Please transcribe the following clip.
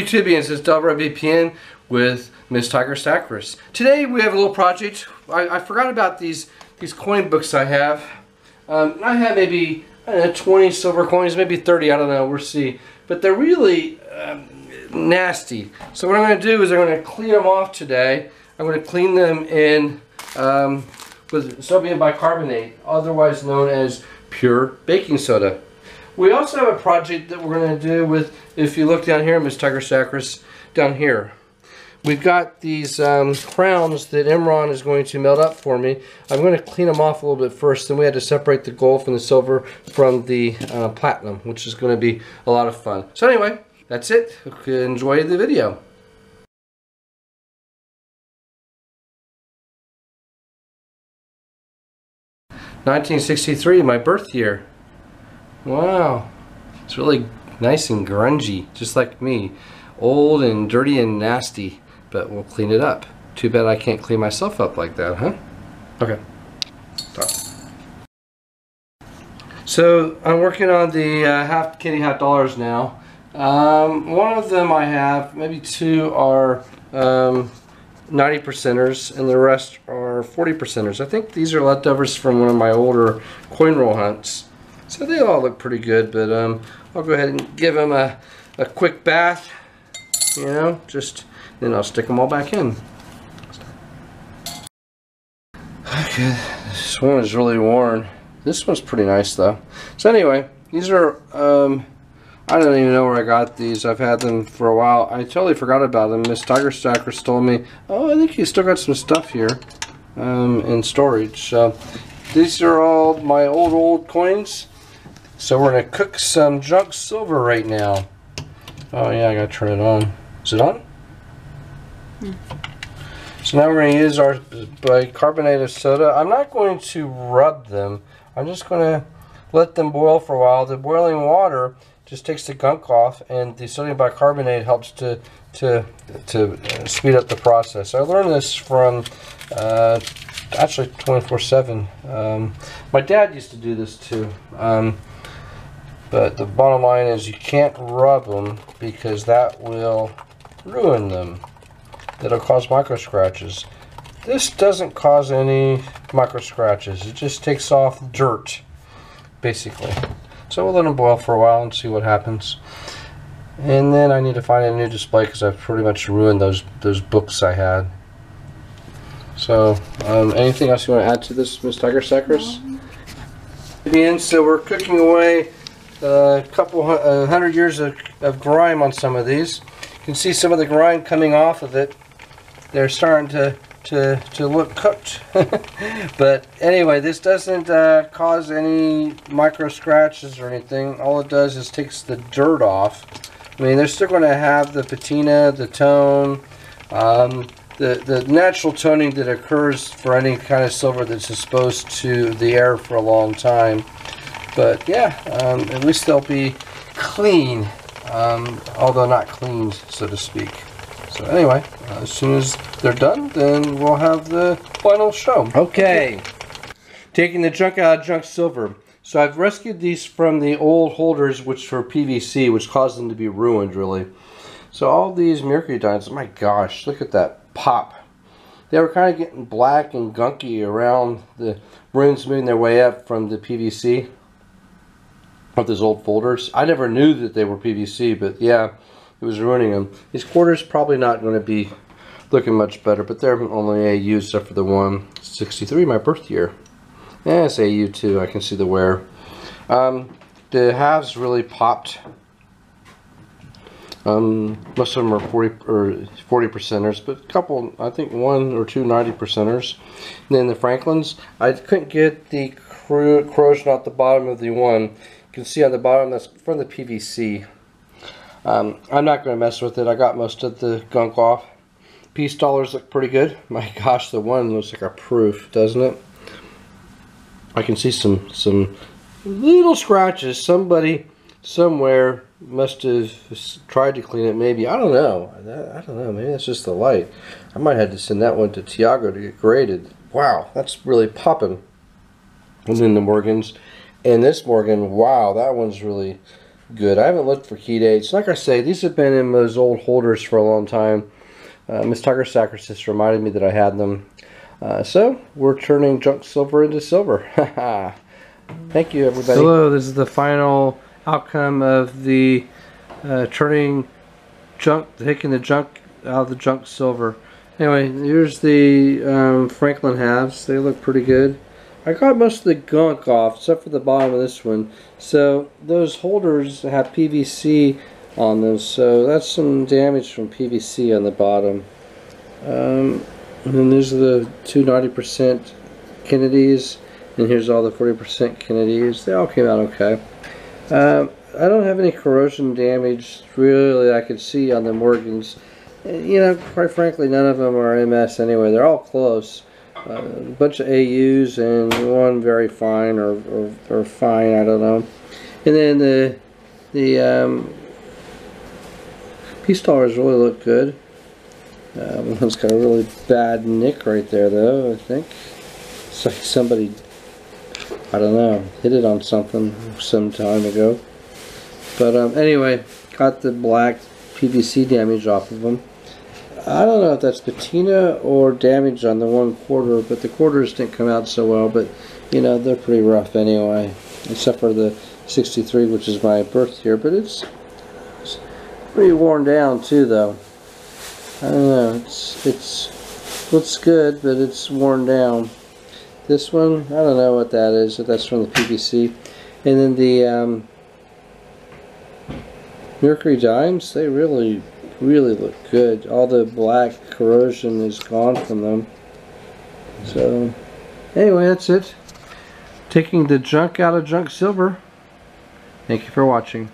YouTubians, it's WVPN with Miss Tiger Saccharus. Today we have a little project. I forgot about these coin books I have. I have maybe 20 silver coins, maybe 30, I don't know, we'll see. But they're really nasty. So what I'm going to do is I'm going to clean them off today. I'm going to clean them in with sodium bicarbonate, otherwise known as pure baking soda. We also have a project that we're going to do with, if you look down here, Miss Tiger Saccharus, down here. We've got these crowns that Imran is going to melt up for me. I'm going to clean them off a little bit first. Then we had to separate the gold from the silver from the platinum, which is going to be a lot of fun. So anyway, that's it. Enjoy the video. (1963), my birth year. Wow, it's really nice and grungy, just like me. Old and dirty and nasty, but we'll clean it up. Too bad I can't clean myself up like that, huh? Okay. So I'm working on the Kennedy Halves dollars now. One of them I have, maybe two are 90%ers, and the rest are 40%ers. I think these are leftovers from one of my older coin roll hunts. So they all look pretty good, but I'll go ahead and give them a quick bath, you know, then I'll stick them all back in. Okay, this one is really worn. This one's pretty nice though. So anyway, these are, I don't even know where I got these. I've had them for a while. I totally forgot about them. Miss Tiger Saccharus told me, oh, I think you still got some stuff here in storage. So these are all my old coins. So we're going to cook some junk silver right now. Oh yeah, I got to turn it on. Is it on? Mm. So now we're going to use our bicarbonate of soda. I'm not going to rub them. I'm just going to let them boil for a while. The boiling water just takes the gunk off, and the sodium bicarbonate helps to speed up the process. I learned this from actually 24/7. My dad used to do this too. But the bottom line is you can't rub them because that will ruin them. That'll cause micro scratches. This doesn't cause any micro scratches. It just takes off dirt, basically. So we'll let them boil for a while and see what happens. And then I need to find a new display because I've pretty much ruined those books I had. So anything else you want to add to this, Miss Tiger Saccharus? So we're cooking away a couple 100 years of grime on some of these. You can see some of the grime coming off of it. They're starting to look cooked. But anyway, this doesn't cause any micro scratches or anything. All it does is takes the dirt off. I mean, they're still going to have the patina, the tone, the natural toning that occurs for any kind of silver that's exposed to the air for a long time. But yeah, at least they'll be clean, although not cleaned, so to speak. So anyway, as soon as they're done, then we'll have the final show. Okay, taking the junk out of junk silver. So I've rescued these from the old holders, which were PVC, which caused them to be ruined, really. So all these Mercury Dimes, oh my gosh, look at that pop. They were kind of getting black and gunky around the rims, moving their way up from the PVC of those old folders. I never knew that they were PVC, but yeah, it was ruining them. These quarters probably not going to be looking much better, but they're only AU except for the one. 63, my birth year. Yeah, it's AU too. I can see the wear. The halves really popped. Most of them are 40%ers, but a couple, I think one or two 90%ers. And then the Franklins, I couldn't get the corrosion off the bottom of the one. You can see on the bottom that's from the PVC. I'm not going to mess with it. I got most of the gunk off. Peace dollars look pretty good. My gosh, the one looks like a proof, doesn't it? I can see some little scratches. Somebody somewhere must have tried to clean it, maybe. I don't know. I don't know. Maybe that's just the light. I might have to send that one to Tiago to get graded. Wow, that's really popping. And then the Morgans. And this Morgan, wow, that one's really good. I haven't looked for key dates. Like I say, these have been in those old holders for a long time. Miss Tiger Sacrist just reminded me that I had them. So we're turning junk silver into silver. Thank you, everybody. Hello, this is the final outcome of the taking the junk out of the junk silver. Anyway, here's the Franklin halves. They look pretty good. I got most of the gunk off, except for the bottom of this one. So those holders have PVC on them, so that's some damage from PVC on the bottom. And then these are the two 90% Kennedys, and here's all the 40% Kennedys. They all came out okay. I don't have any corrosion damage really I could see on the Morgans. You know, quite frankly, none of them are MS anyway. They're all close. A bunch of AUs and one very fine or fine, I don't know. And then the Peace Dollars really look good. One's got a really bad nick right there, though, I think. It's like somebody, I don't know, hit it on something some time ago. But anyway, got the black PVC damage off of them. I don't know if that's patina or damage on the 1/4, but the quarters didn't come out so well, but you know, they're pretty rough anyway, except for the 63, which is my birth year, but it's pretty worn down too, though. I don't know, it's looks good, but it's worn down. This one, I don't know what that is, if that's from the PVC. And then the Mercury Dimes, they really look good. All the black corrosion is gone from them. So anyway, that's it. Taking the junk out of junk silver. Thank you for watching.